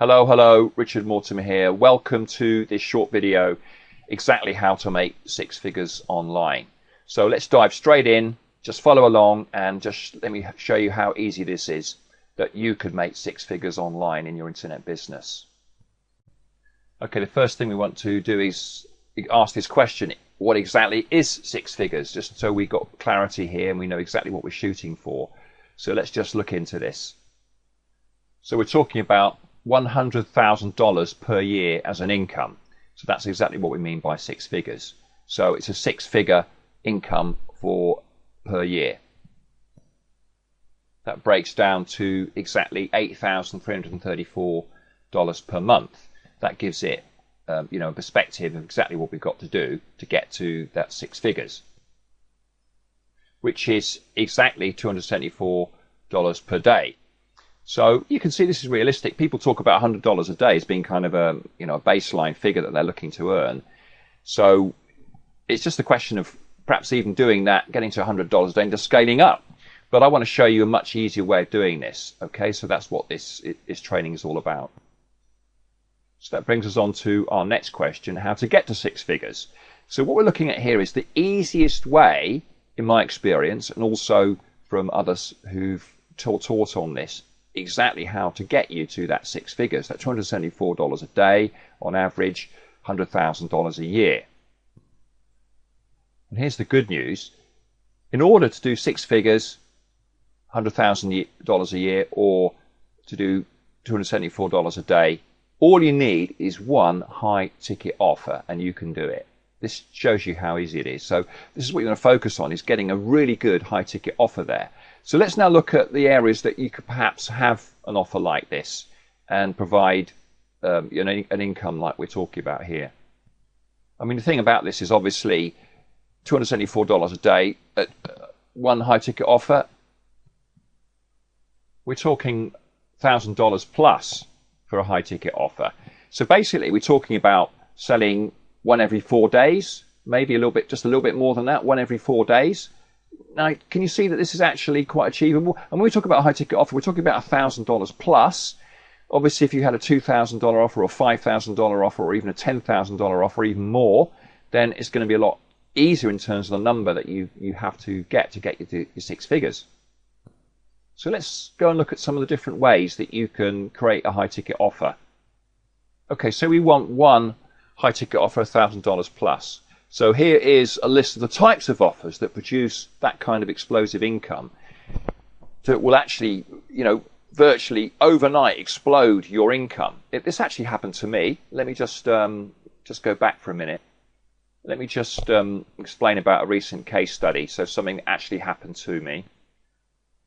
Hello, Richard Mortimer here. Welcome to this short video, exactly how to make six figures online. So let's dive straight in, just follow along and just let me show you how easy this is that you could make six figures online in your internet business. Okay, the first thing we want to do is ask this question: what exactly is six figures? Just so we got clarity here and we know exactly what we're shooting for. So let's just look into this. So we're talking about $100,000 per year as an income. So that's exactly what we mean by six figures. So it's a six-figure income per year. That breaks down to exactly $8,334 per month. That gives it a perspective of exactly what we've got to do to get to that six figures, which is exactly $274 per day. So you can see this is realistic. People talk about $100 a day as being kind of a baseline figure that they're looking to earn. So it's just a question of perhaps even doing that, getting to $100 a day and just scaling up. But I want to show you a much easier way of doing this. Okay, so that's what this training is all about. So that brings us on to our next question: how to get to six figures. So what we're looking at here is the easiest way, in my experience, and also from others who've taught on this, exactly how to get you to that six figures, that $274 a day on average, $100,000 a year. And here's the good news: in order to do six figures, $100,000 a year, or to do $274 a day, all you need is one high ticket offer and you can do it. This shows you how easy it is. So this is what you're going to focus on, is getting a really good high ticket offer there. So let's now look at the areas that you could perhaps have an offer like this and provide an income like we're talking about here. I mean, the thing about this is obviously $274 a day at one high ticket offer. We're talking $1,000 plus for a high ticket offer. So basically we're talking about selling one every 4 days, maybe just a little bit more than that, one every 4 days. Now, can you see that this is actually quite achievable? And when we talk about a high ticket offer, we're talking about $1,000 plus. Obviously, if you had a $2,000 offer or a $5,000 offer or even a $10,000 offer, even more, then it's going to be a lot easier in terms of the number that you have to get you to your six figures. So let's go and look at some of the different ways that you can create a high ticket offer. Okay, so we want one high ticket offer, $1,000 plus. So here is a list of the types of offers that produce that kind of explosive income that will actually, virtually overnight explode your income. This actually happened to me. Let me just go back for a minute. Let me just explain about a recent case study. So something that actually happened to me.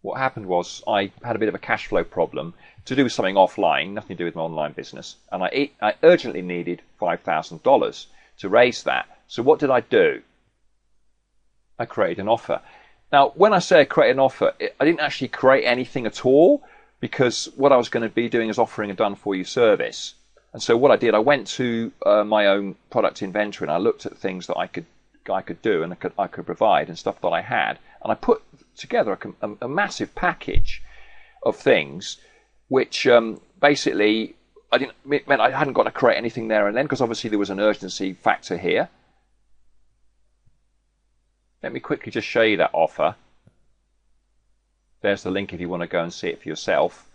What happened was I had a bit of a cash flow problem to do with something offline, nothing to do with my online business, and I urgently needed $5,000 to raise that. So what did I do? I created an offer. Now, when I say I created an offer, I didn't actually create anything at all, because what I was going to be doing is offering a done-for-you service. And so what I did, I went to my own product inventory and I looked at things that I could do and I could provide and stuff that I had, and I put together a massive package of things, which basically meant I hadn't got to create anything there and then, because obviously there was an urgency factor here. Let me quickly just show you that offer. There's the link if you want to go and see it for yourself.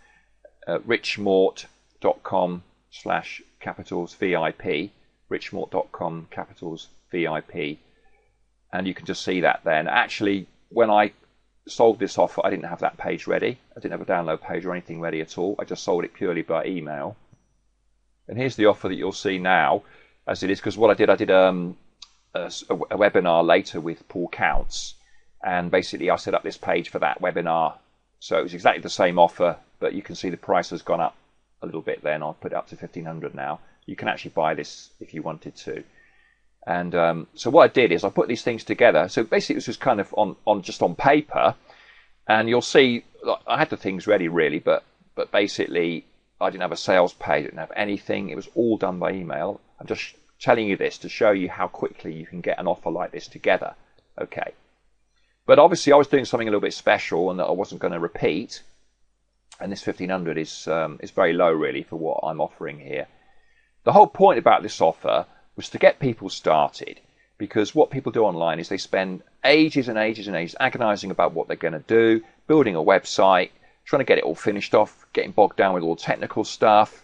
richmort.com/capitals-VIP, richmort.com/capitals-VIP, and you can just see that there. And actually, when I sold this offer, I didn't have that page ready. I didn't have a download page or anything ready at all. I just sold it purely by email. And here's the offer that you'll see now as it is, because what I did a webinar later with Paul Counts, and basically I set up this page for that webinar. So it was exactly the same offer, but you can see the price has gone up a little bit then. I'll put it up to $1,500 now. You can actually buy this if you wanted to. And so what I did is I put these things together. So basically this was kind of just on paper, and you'll see I had the things ready really, but basically I didn't have a sales page, I didn't have anything. It was all done by email. I'm just telling you this to show you how quickly you can get an offer like this together. Okay. But obviously I was doing something a little bit special and that I wasn't going to repeat. and this 1500 is very low really for what I'm offering here. The whole point about this offer was to get people started, because what people do online is they spend ages and ages and ages agonizing about what they're going to do, building a website, trying to get it all finished off, getting bogged down with all technical stuff.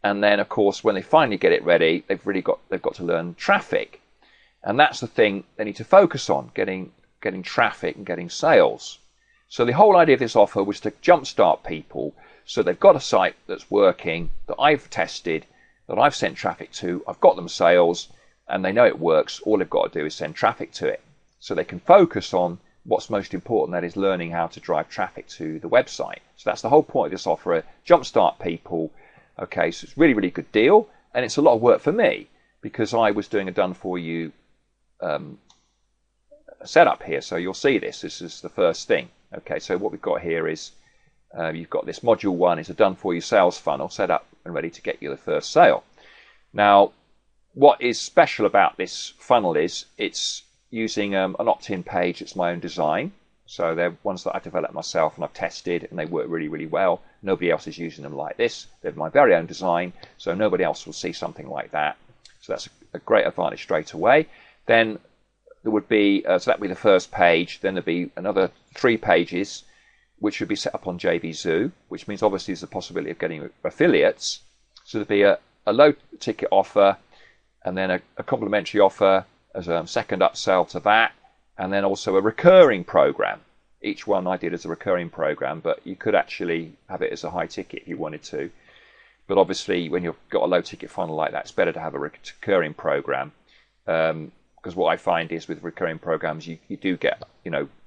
And then, of course, when they finally get it ready, they've got to learn traffic. And that's the thing they need to focus on, getting traffic and getting sales. So the whole idea of this offer was to jumpstart people so they've got a site that's working, that I've tested, that I've sent traffic to, I've got them sales, and they know it works. All they've got to do is send traffic to it. So they can focus on what's most important, that is learning how to drive traffic to the website. So that's the whole point of this offer, jumpstart people. Okay, so it's a really, really good deal, and it's a lot of work for me because I was doing a done-for-you setup here. So you'll see this. This is the first thing. Okay, so what we've got here is you've got this module 1 is a done-for-you sales funnel set up and ready to get you the first sale. Now, what is special about this funnel is it's using an opt-in page. It's my own design. So they're ones that I've developed myself and I've tested, and they work really, really well. Nobody else is using them like this. They're my very own design, so nobody else will see something like that. So that's a great advantage straight away. Then there would be, so that would be the first page. Then there'd be another 3 pages, which would be set up on JVZoo, which means obviously there's a possibility of getting affiliates. So there'd be a low ticket offer, and then a complimentary offer as a second upsell to that, and then also a recurring program. Each one I did as a recurring program, but you could actually have it as a high ticket if you wanted to. But obviously, when you've got a low ticket funnel like that, it's better to have a recurring program, because what I find is with recurring programs, you do get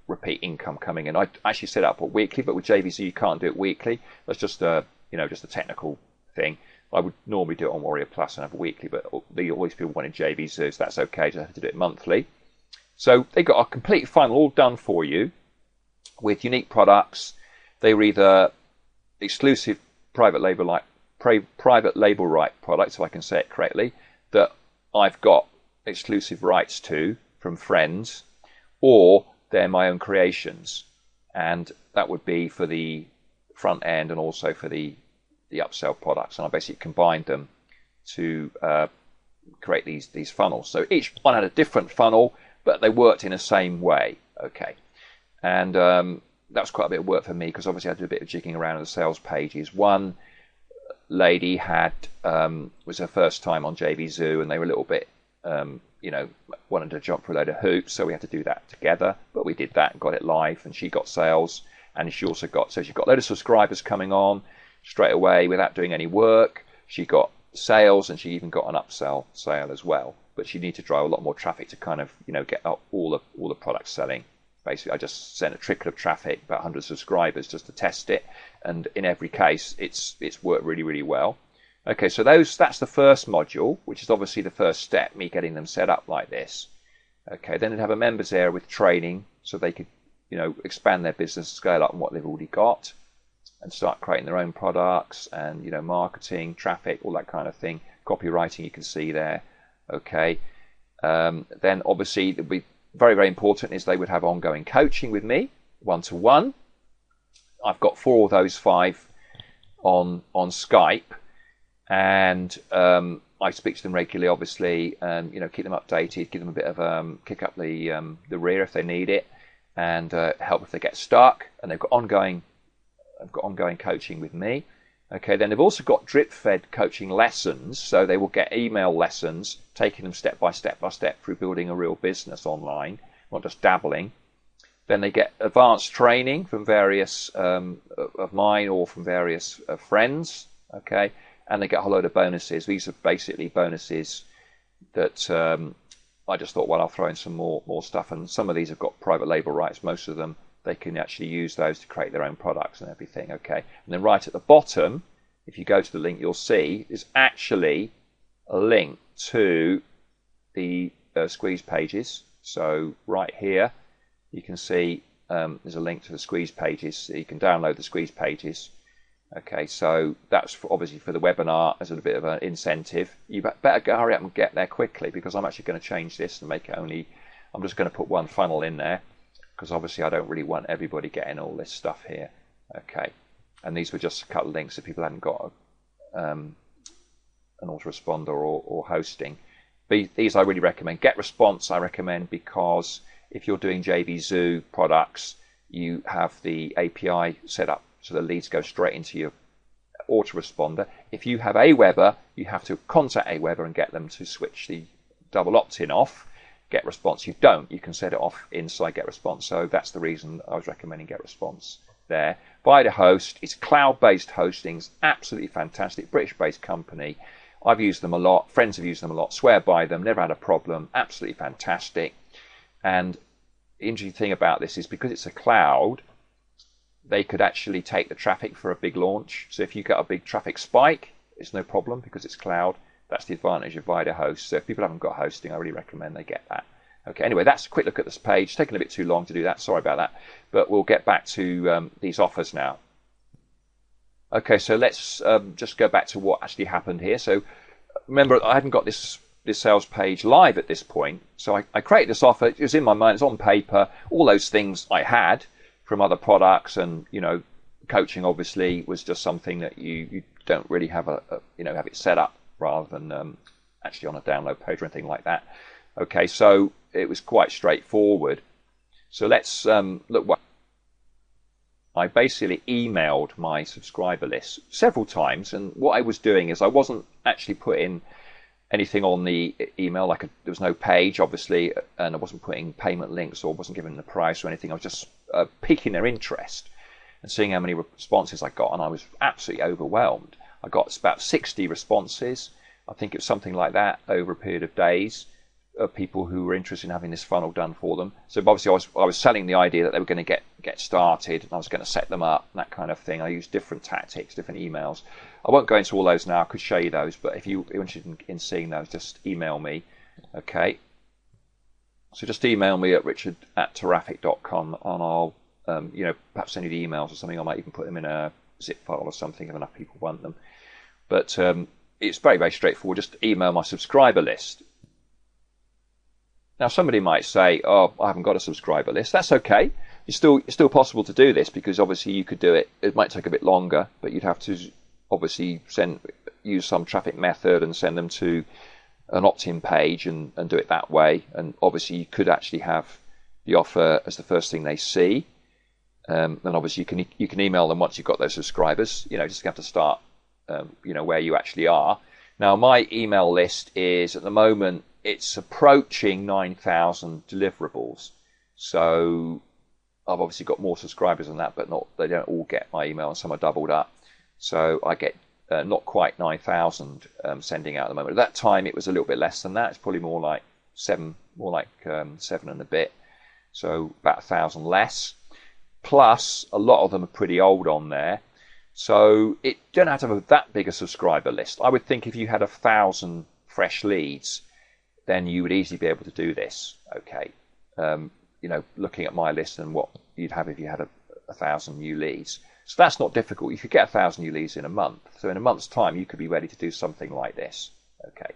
repeat income coming in. I actually set it up weekly, but with JVZoo you can't do it weekly. That's just a just a technical thing. I would normally do it on Warrior Plus and have a weekly, but always people wanted JVZoo, so that's okay. Just have to do it monthly. So they got a complete funnel all done for you with unique products. They were either exclusive private label right products, if I can say it correctly, that I've got exclusive rights to from friends, or they're my own creations. And that would be for the front end and also for the upsell products. And I basically combined them to create these funnels. So each one had a different funnel, but they worked in the same way. Okay. And that was quite a bit of work for me, because obviously I did a bit of jigging around on the sales pages. One lady was her first time on JVZoo, and they were a little bit, wanted to jump through a load of hoops, so we had to do that together. But we did that and got it live, and she got sales, and she also got a load of subscribers coming on straight away without doing any work. She got sales, and she even got an upsell sale as well. But she needed to drive a lot more traffic to kind of get up all the products selling. Basically, I just sent a trickle of traffic, about 100 subscribers, just to test it, and in every case, it's worked really, really well. Okay, so that's the first module, which is obviously the first step, me getting them set up like this. Okay, then they'd have a members area with training, so they could expand their business, scale up on what they've already got, and start creating their own products and marketing, traffic, all that kind of thing. Copywriting, you can see there. Okay, then obviously it would be very, very important is they would have ongoing coaching with me, 1-to-1. I've got 4 of those 5 on Skype, and I speak to them regularly, obviously, and keep them updated, give them a bit of kick up the rear if they need it, and help if they get stuck. And they've got ongoing coaching with me. Okay, then they've also got drip-fed coaching lessons, so they will get email lessons, taking them step by step through building a real business online, not just dabbling. Then they get advanced training from various of mine or from various friends, okay, and they get a whole load of bonuses. These are basically bonuses that I just thought, well, I'll throw in some more stuff, and some of these have got private label rights. Most of them, they can actually use those to create their own products and everything, okay? And then right at the bottom, if you go to the link, you'll see there's actually a link to the squeeze pages. So right here, you can see there's a link to the squeeze pages, so you can download the squeeze pages. Okay, so that's obviously for the webinar as a bit of an incentive. You better hurry up and get there quickly, because I'm actually going to change this and make it I'm just going to put one funnel in there, because obviously I don't really want everybody getting all this stuff here. Okay, And these were just a couple of links if people hadn't got an autoresponder or hosting. These I really recommend. GetResponse I recommend because if you're doing JVZoo products, you have the API set up so the leads go straight into your autoresponder. If you have Aweber, you have to contact Aweber and get them to switch the double opt-in off. GetResponse, you don't. You can set it off inside GetResponse. So that's the reason I was recommending GetResponse there. VidaHost, it's cloud-based hosting. It's absolutely fantastic. British-based company. I've used them a lot. Friends have used them a lot. Swear by them. Never had a problem. Absolutely fantastic. And the interesting thing about this is because it's a cloud, they could actually take the traffic for a big launch. So if you get a big traffic spike, it's no problem because it's cloud. That's the advantage of VidaHost. So if people haven't got hosting, I really recommend they get that. Okay, anyway, that's a quick look at this page. It's taken a bit too long to do that. Sorry about that. But we'll get back to these offers now. Okay, so let's just go back to what actually happened here. So remember, I hadn't got this sales page live at this point. So I created this offer. It was in my mind. It's on paper. All those things I had from other products, and coaching obviously was just something that you don't really have have it set up rather than actually on a download page or anything like that. Okay, so it was quite straightforward. So let's look what I basically emailed my subscriber list several times, and what I was doing is I wasn't actually putting anything on the email, there was no page obviously, and I wasn't putting payment links or wasn't giving the price or anything. I was just piquing their interest and seeing how many responses I got, and I was absolutely overwhelmed. I got about 60 responses. I think it was something like that over a period of days of people who were interested in having this funnel done for them. So obviously I was selling the idea that they were going to get started, and I was going to set them up and that kind of thing. I used different tactics, different emails. I won't go into all those now. I could show you those, but if you're interested in seeing those, just email me. Okay. So just email me at richard@terrafic.com, and I'll perhaps send you the emails or something. I might even put them in a zip file or something if enough people want them. But it's very, very straightforward. Just email my subscriber list. Now somebody might say, "Oh, I haven't got a subscriber list." That's okay. It's still possible to do this because obviously you could do it. It might take a bit longer, but you'd have to obviously use some traffic method and send them to an opt-in page and do it that way. And obviously you could actually have the offer as the first thing they see. Then obviously you can email them once you've got those subscribers. Just have to start where you actually are. Now my email list is at the moment it's approaching 9,000 deliverables. So I've obviously got more subscribers than that, but they don't all get my email, and some are doubled up. So I get not quite 9,000 sending out at the moment. At that time it was a little bit less than that. It's probably more like seven and a bit. So about 1,000 less. Plus a lot of them are pretty old on there. So it don't have to have that big a subscriber list. I would think if you had 1,000 fresh leads, then you would easily be able to do this. Okay, looking at my list and what you'd have if you had 1,000 new leads. So that's not difficult. You could get 1,000 new leads in a month. So in a month's time, you could be ready to do something like this. Okay.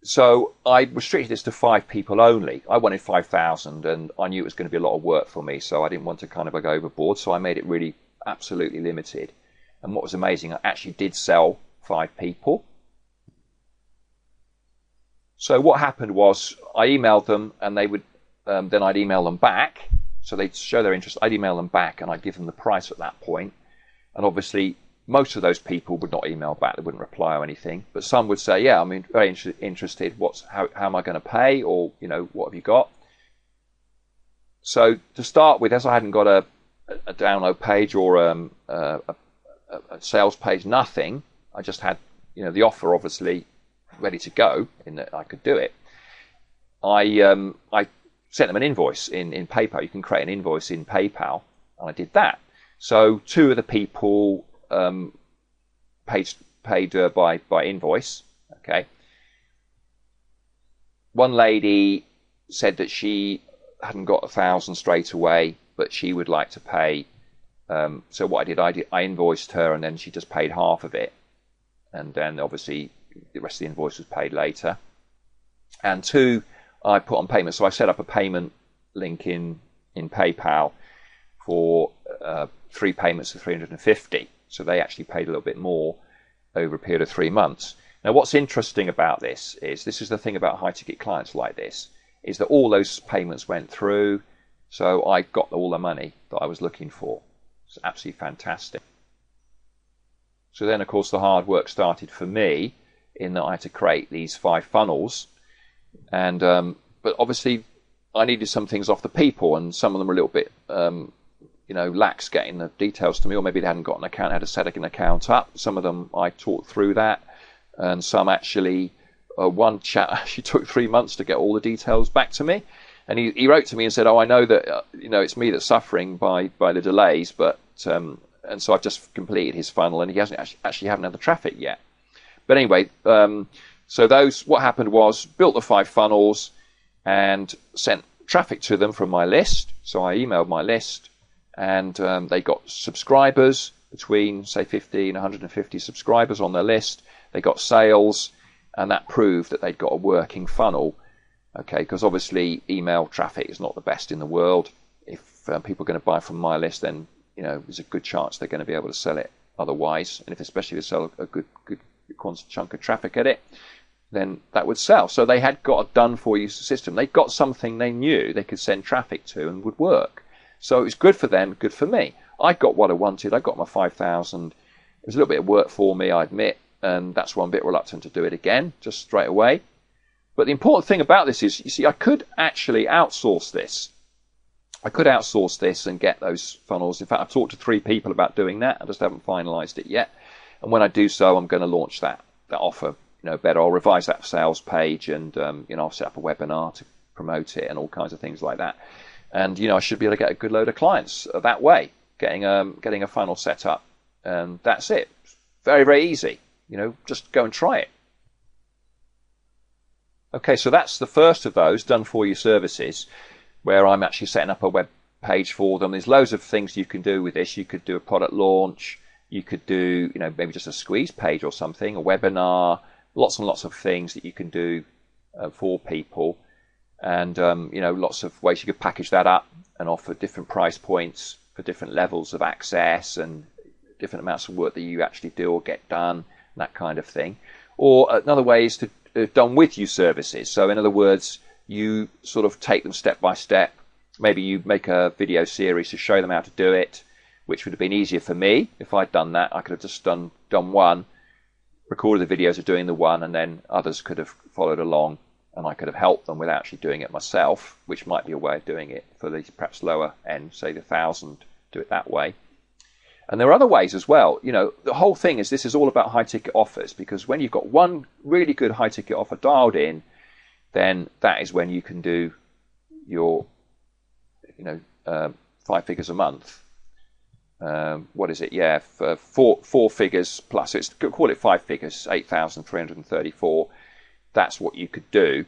So I restricted this to 5 people only. I wanted 5,000, and I knew it was going to be a lot of work for me, so I didn't want to kind of go overboard. So I made it really absolutely limited. And what was amazing, I actually did sell 5 people. So what happened was I emailed them, and they would then I'd email them back. So they'd show their interest. I'd email them back, and I'd give them the price at that point. And obviously, most of those people would not email back. They wouldn't reply or anything. But some would say, "Yeah, I'm very interested. How am I going to pay? Or what have you got?" So to start with, as I hadn't got a download page or a sales page, nothing. I just had the offer obviously ready to go in that I could do it. I sent them an invoice in PayPal. You can create an invoice in PayPal, and I did that. So 2 of the people paid by invoice. Okay. One lady said that she hadn't got 1,000 straight away, but she would like to pay. So what I did, I invoiced her, and then she just paid half of it, and then obviously the rest of the invoice was paid later. And 2, I put on payment. So I set up a payment link in PayPal for 3 payments of 350. So they actually paid a little bit more over a period of 3 months. Now, what's interesting about this is the thing about high ticket clients like this, is that all those payments went through. So I got all the money that I was looking for. It's absolutely fantastic. So then, of course, the hard work started for me in that I had to create these 5 funnels. And but obviously, I needed some things off the people, and some of them were a little bit, lax getting the details to me, or maybe they hadn't got an account, had to set an account up. Some of them I talked through that, and some actually, one chap actually took 3 months to get all the details back to me. And he wrote to me and said, "Oh, I know that it's me that's suffering by the delays, but and so I've just completed his funnel, and he hasn't actually haven't had the traffic yet." But anyway, so what happened was built the 5 funnels and sent traffic to them from my list. So I emailed my list, and they got subscribers between, say, 50 and 150 subscribers on their list. They got sales, and that proved that they'd got a working funnel. Okay, because obviously email traffic is not the best in the world. If people are going to buy from my list, then there's a good chance they're going to be able to sell it otherwise. And especially if they sell a good chunk of traffic at it, then that would sell. So they had got a done-for-you system. They got something they knew they could send traffic to and would work. So it was good for them, good for me. I got what I wanted. I got my 5,000. It was a little bit of work for me, I admit, and that's why I'm a bit reluctant to do it again, just straight away. But the important thing about this is, you see, I could actually outsource this. I could outsource this and get those funnels. In fact, I've talked to 3 people about doing that. I just haven't finalized it yet. And when I do so, I'm going to launch that offer, better. I'll revise that sales page, and I'll set up a webinar to promote it and all kinds of things like that. And I should be able to get a good load of clients that way, getting a funnel set up, and that's it. Very, very easy. Just go and try it. Okay, so that's the first of those done-for-you services, where I'm actually setting up a web page for them. There's loads of things you can do with this. You could do a product launch. You could do, maybe just a squeeze page or something, a webinar, lots and lots of things that you can do for people. And, lots of ways you could package that up and offer different price points for different levels of access and different amounts of work that you actually do or get done, that kind of thing. Or another way is to done with you services. So in other words, you sort of take them step by step. Maybe you make a video series to show them how to do it, which would have been easier for me. If I'd done that, I could have just done one, recorded the videos of doing the one, and then others could have followed along, and I could have helped them without actually doing it myself, which might be a way of doing it for the perhaps lower end, say the 1,000, do it that way. And there are other ways as well. The whole thing is, this is all about high ticket offers, because when you've got one really good high ticket offer dialed in, then that is when you can do your, 5 figures a month. What is it? Yeah, for four figures plus. So call it 5 figures, 8,334. That's what you could do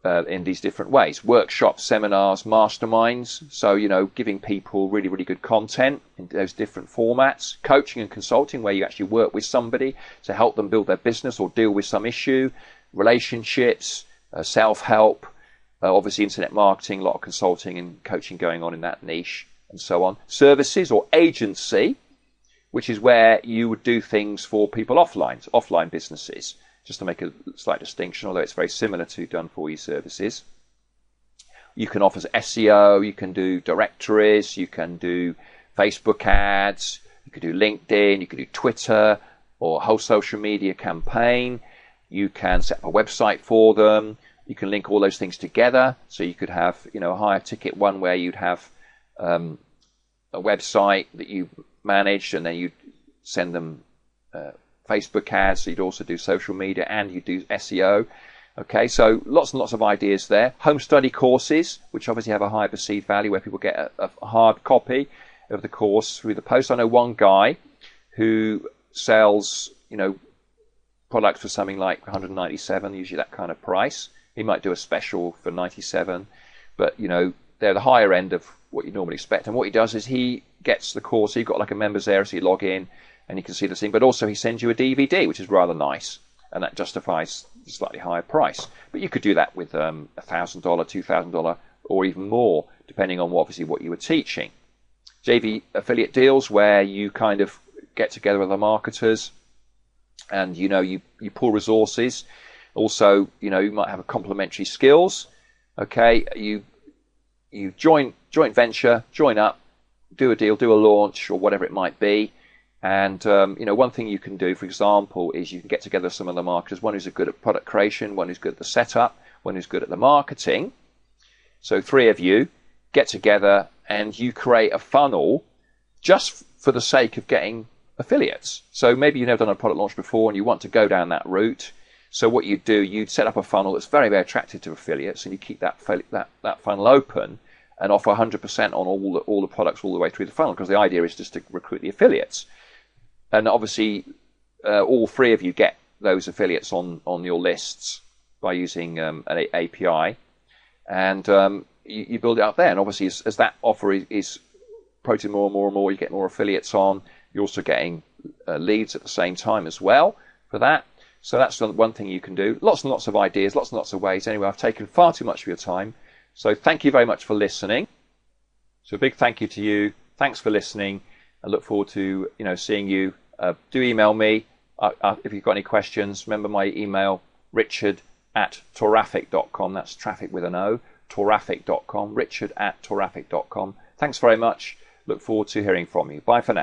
in these different ways: workshops, seminars, masterminds. So giving people really, really good content in those different formats. Coaching and consulting, where you actually work with somebody to help them build their business or deal with some issue. Relationships, self-help, obviously internet marketing, a lot of consulting and coaching going on in that niche, and so on. Services or agency, which is where you would do things for people offline businesses, just to make a slight distinction, although it's very similar to done-for-you services. You can offer SEO, you can do directories, you can do Facebook ads, you could do LinkedIn, you could do Twitter, or a whole social media campaign. You can set up a website for them. You can link all those things together. So you could have, a higher ticket one where you'd have a website that you managed, and then you'd send them Facebook ads. So you'd also do social media, and you do SEO. Okay, so lots and lots of ideas there. Home study courses, which obviously have a high perceived value, where people get a hard copy of the course through the post. I know one guy who sells, products for something like 197, usually that kind of price. He might do a special for 97, but they're the higher end of what you normally expect. And what he does is he gets the course. So you've got like a members area, so you log in and you can see the thing. But also he sends you a DVD, which is rather nice, and that justifies the slightly higher price. But you could do that with $1,000, $2,000, or even more, depending on obviously what you were teaching. JV affiliate deals where you kind of get together with the marketers and, you pool resources. Also, you might have a complementary skills. Okay, you joint venture, join up, do a deal, do a launch or whatever it might be. And, one thing you can do, for example, is you can get together some of the marketers, one who's good at product creation, one who's good at the setup, one who's good at the marketing. So 3 of you get together and you create a funnel just for the sake of getting affiliates. So maybe you've never done a product launch before and you want to go down that route. So what you do, you'd set up a funnel that's very, very attractive to affiliates, and you keep that funnel open and offer 100% on all the products all the way through the funnel, because the idea is just to recruit the affiliates. And obviously, all 3 of you get those affiliates on your lists by using an API, and you build it up there. And obviously, as that offer is promoted more and more and more, you get more affiliates on. You're also getting leads at the same time as well for that. So that's one thing you can do. Lots and lots of ideas, lots and lots of ways. Anyway, I've taken far too much of your time. So thank you very much for listening. So a big thank you to you. Thanks for listening. I look forward to seeing you. Do email me if you've got any questions. Remember my email, richard@torafic.com. That's traffic with an O, torafic.com, richard@torafic.com. Thanks very much. Look forward to hearing from you. Bye for now.